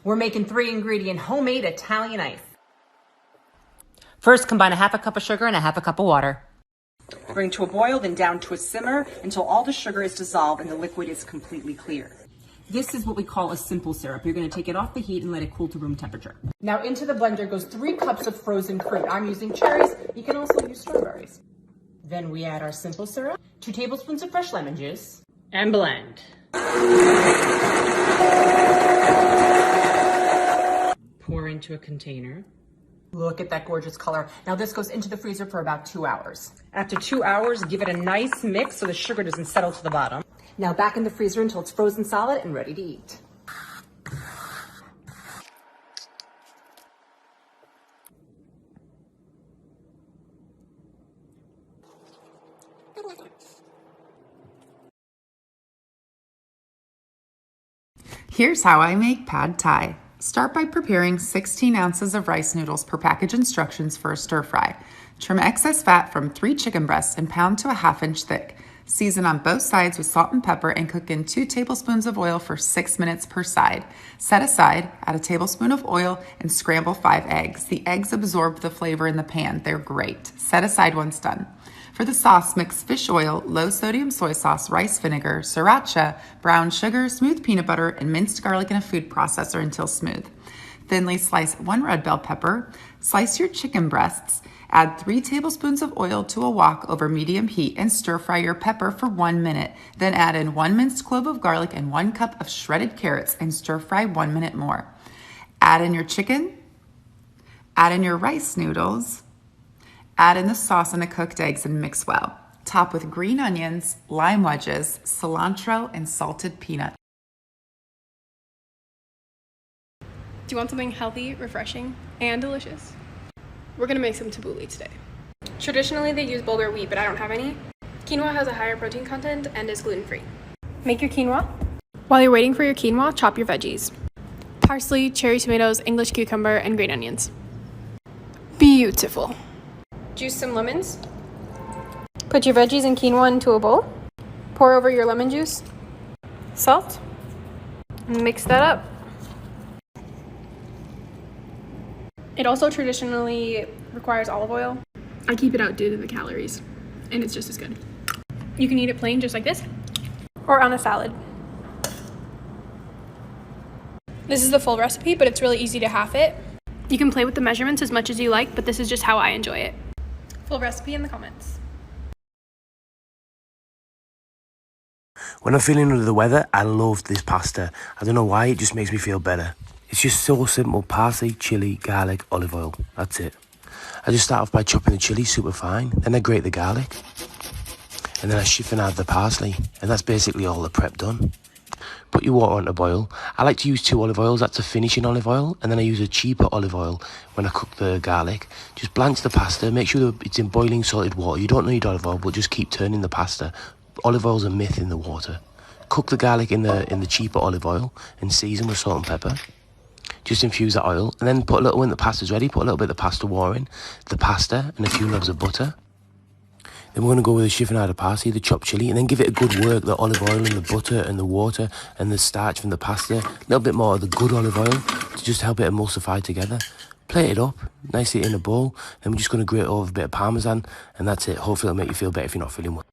We're making 3-ingredient homemade Italian ice. First, combine a half a cup of sugar and a half a cup of water. Bring to a boil, then down to a simmer until all the sugar is dissolved and the liquid is completely clear. This is what we call a simple syrup. You're going to take it off the heat and let it cool to room temperature. Now into the blender goes 3 cups of frozen fruit. I'm using cherries. You can also use strawberries. Then we add our simple syrup, 2 tablespoons of fresh lemon juice, and blend. Pour into a container. Look at that gorgeous color. Now this goes into the freezer for about 2 hours. After 2 hours, give it a nice mix so the sugar doesn't settle to the bottom. Now back in the freezer until it's frozen solid and ready to eat. Here's how I make pad thai. Start by preparing 16 ounces of rice noodles per package instructions for a stir fry. Trim excess fat from 3 chicken breasts and pound to a 1/2 inch thick. Season on both sides with salt and pepper and cook in 2 tablespoons of oil for 6 minutes per side. Set aside, add a tablespoon of oil and scramble 5 eggs. The eggs absorb the flavor in the pan. They're great. Set aside once done. For the sauce, mix fish oil, low sodium soy sauce, rice vinegar, sriracha, brown sugar, smooth peanut butter, and minced garlic in a food processor until smooth. Thinly slice 1 red bell pepper. Slice your chicken breasts. Add 3 tablespoons of oil to a wok over medium heat and stir fry your pepper for 1 minute. Then add in 1 minced clove of garlic and 1 cup of shredded carrots and stir fry 1 minute more. Add in your chicken. Add in your rice noodles. Add in the sauce and the cooked eggs and mix well. Top with green onions, lime wedges, cilantro, and salted peanut. Do you want something healthy, refreshing, and delicious? We're gonna make some tabbouleh today. Traditionally, they use bulgur wheat, but I don't have any. Quinoa has a higher protein content and is gluten-free. Make your quinoa. While you're waiting for your quinoa, chop your veggies. Parsley, cherry tomatoes, English cucumber, and green onions. Beautiful. Juice some lemons. Put your veggies and quinoa into a bowl. Pour over your lemon juice, salt, and mix that up. It also traditionally requires olive oil. I keep it out due to the calories, and it's just as good. You can eat it plain just like this, or on a salad. This is the full recipe, but it's really easy to half it. You can play with the measurements as much as you like, but this is just how I enjoy it. Full recipe in the comments. When I'm feeling under the weather, I love this pasta. I don't know why, it just makes me feel better. It's just so simple: parsley, chilli, garlic, olive oil. That's it. I just start off by chopping the chilli super fine, then I grate the garlic, and then I chiffonade the parsley, and that's basically all the prep done. Put your water on to boil. I like to use 2 olive oils, that's a finishing olive oil, and then I use a cheaper olive oil when I cook the garlic. Just blanch the pasta, make sure that it's in boiling salted water. You don't need olive oil, but just keep turning the pasta. Olive oil's a myth in the water. Cook the garlic in the cheaper olive oil and season with salt and pepper. Just infuse that oil, and then put a little, when the pasta's ready, put a little bit of pasta water in, the pasta, and a few loaves of butter. Then we're going to go with the chiffonade parsley, the chopped chilli, and then give it a good work, the olive oil and the butter and the water and the starch from the pasta. A little bit more of the good olive oil to just help it emulsify together. Plate it up, nicely in a bowl. Then we're just going to grate over a bit of parmesan, and that's it. Hopefully it'll make you feel better if you're not feeling well.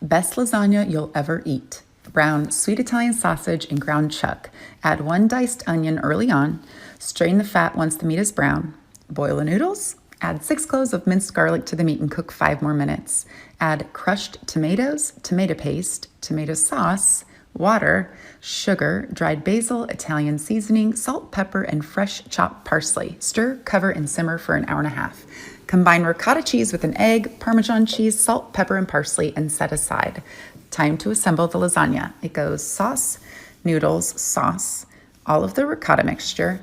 Best lasagna you'll ever eat. Brown sweet Italian sausage and ground chuck. Add 1 diced onion early on. Strain the fat once the meat is brown. Boil the noodles. Add 6 cloves of minced garlic to the meat and cook 5 more minutes. Add crushed tomatoes, tomato paste, tomato sauce, water, sugar, dried basil, Italian seasoning, salt, pepper, and fresh chopped parsley. Stir, cover, and simmer for an hour and a half. Combine ricotta cheese with an egg, Parmesan cheese, salt, pepper, and parsley, and set aside. Time to assemble the lasagna. It goes sauce, noodles, sauce, all of the ricotta mixture,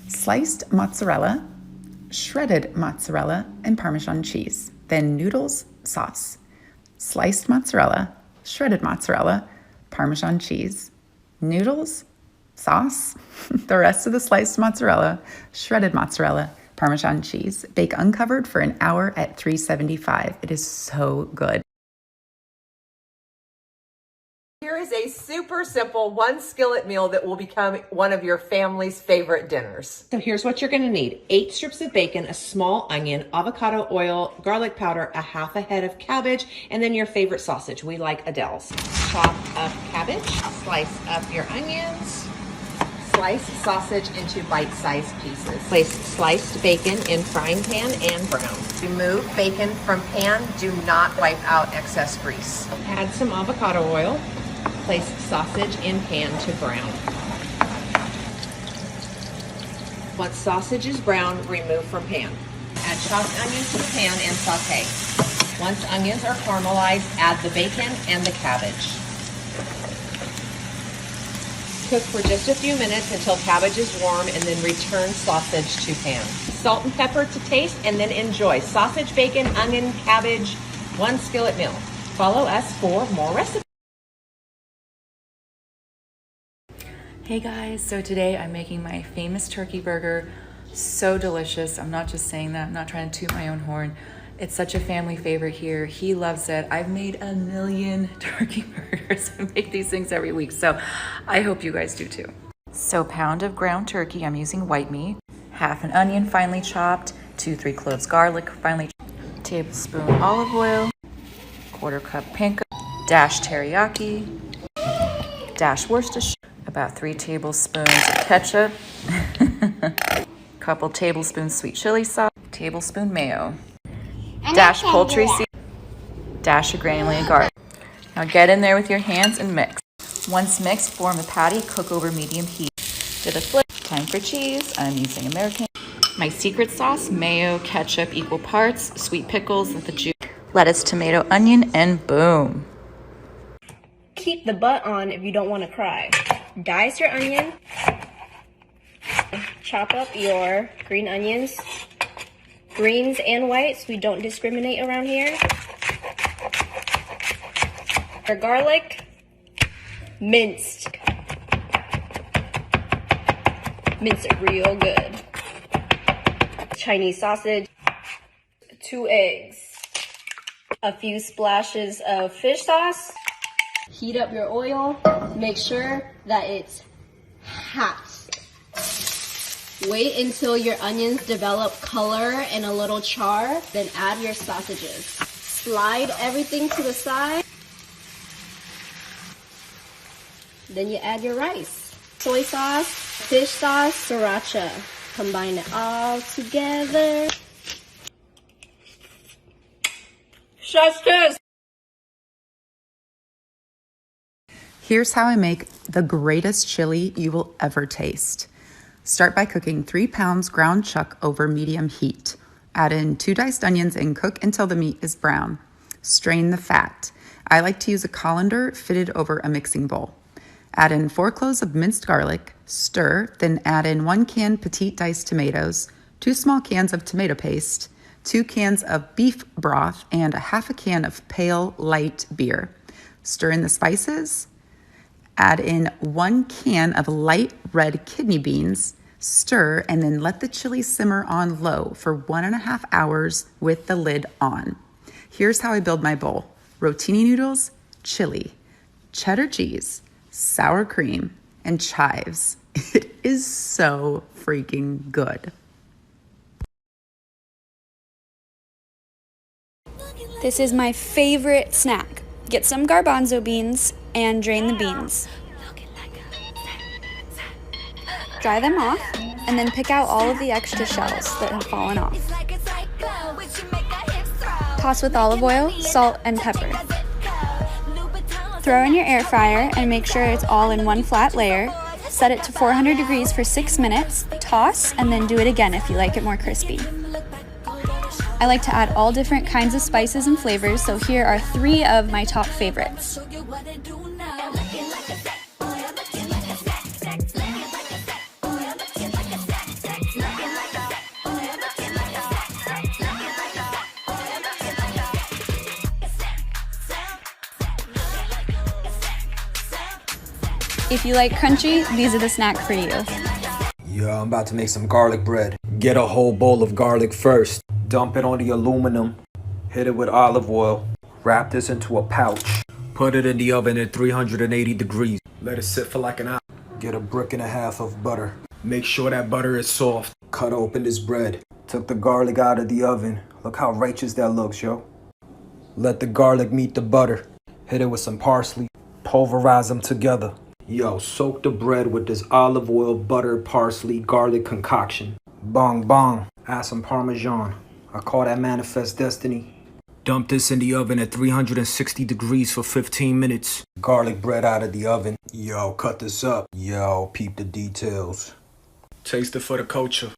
sliced mozzarella, shredded mozzarella, and Parmesan cheese. Then noodles, sauce, sliced mozzarella, shredded mozzarella, Parmesan cheese, noodles, sauce, the rest of the sliced mozzarella, shredded mozzarella, Parmesan cheese. Bake uncovered for an hour at 375. It is so good. Here here is a super simple one skillet meal that will become one of your family's favorite dinners. So here's what you're gonna need. 8 strips of bacon, a small onion, avocado oil, garlic powder, a half a head of cabbage, and then your favorite sausage. We like Adele's. Chop up cabbage, slice up your onions, slice sausage into bite-sized pieces. Place sliced bacon in frying pan and brown. Remove bacon from pan. Do not wipe out excess grease. Add some avocado oil. Place sausage in pan to brown. Once sausage is brown, remove from pan. Add chopped onions to the pan and saute. Once onions are caramelized, add the bacon and the cabbage. Cook for just a few minutes until cabbage is warm and then return sausage to pan. Salt and pepper to taste and then enjoy sausage, bacon, onion, cabbage, one skillet meal. Follow us for more recipes. Hey guys, so today I'm making my famous turkey burger. So delicious. I'm not just saying that. I'm not trying to toot my own horn. It's such a family favorite here. He loves it. I've made a million turkey burgers. I make these things every week, so I hope you guys do too. So pound of ground turkey, I'm using white meat. Half an onion finely chopped, 2-3 cloves garlic finely chopped, tablespoon olive oil, 1/4 cup panko, dash teriyaki, dash Worcestershire, about 3 tablespoons of ketchup, couple tablespoons sweet chili sauce, tablespoon mayo, dash poultry seasoning, dash of granulated garlic. Now get in there with your hands and mix. Once mixed, form a patty, cook over medium heat. To the flip, time for cheese. I'm using American. My secret sauce, mayo, ketchup, equal parts, sweet pickles with the juice, lettuce, tomato, onion, and boom. Keep the butt on if you don't want to cry. Dice your onion. Chop up your green onions. Greens and whites, we don't discriminate around here. Your garlic, minced. Mince it real good. Chinese sausage, 2 eggs, a few splashes of fish sauce. Heat up your oil. Make sure that it's hot. Wait until your onions develop color and a little char, then add your sausages. Slide everything to the side. Then you add your rice. Soy sauce, fish sauce, sriracha. Combine it all together. Chef's kiss! Here's how I make the greatest chili you will ever taste. Start by cooking 3 pounds ground chuck over medium heat. Add in 2 diced onions and cook until the meat is brown. Strain the fat. I like to use a colander fitted over a mixing bowl. Add in 4 cloves of minced garlic, stir, then add in 1 can petite diced tomatoes, 2 small cans of tomato paste, 2 cans of beef broth, and a half a can of pale light beer. Stir in the spices. Add in 1 can of light red kidney beans, stir, and then let the chili simmer on low for 1.5 hours with the lid on. Here's how I build my bowl. Rotini noodles, chili, cheddar cheese, sour cream, and chives. It is so freaking good. This is my favorite snack. Get some garbanzo beans and drain the beans. Dry them off and then pick out all of the extra shells that have fallen off. Toss with olive oil, salt, and pepper. Throw in your air fryer and make sure it's all in one flat layer. Set it to 400 degrees for 6 minutes, toss, and then do it again if you like it more crispy. I like to add all different kinds of spices and flavors, so here are 3 of my top favorites. If you like crunchy, these are the snack for you. Yeah, I'm about to make some garlic bread. Get a whole bowl of garlic first. Dump it on the aluminum. Hit it with olive oil. Wrap this into a pouch. Put it in the oven at 380 degrees. Let it sit for like an hour. Get a brick and a half of butter. Make sure that butter is soft. Cut open this bread. Took the garlic out of the oven. Look how righteous that looks, yo. Let the garlic meet the butter. Hit it with some parsley. Pulverize them together. Yo, soak the bread with this olive oil, butter, parsley, garlic concoction. Bong bong. Add some Parmesan. I call that manifest destiny. Dump this in the oven at 360 degrees for 15 minutes. Garlic bread out of the oven. Yo, cut this up. Yo, peep the details. Taste it for the culture.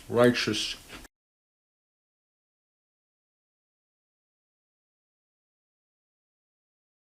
Righteous.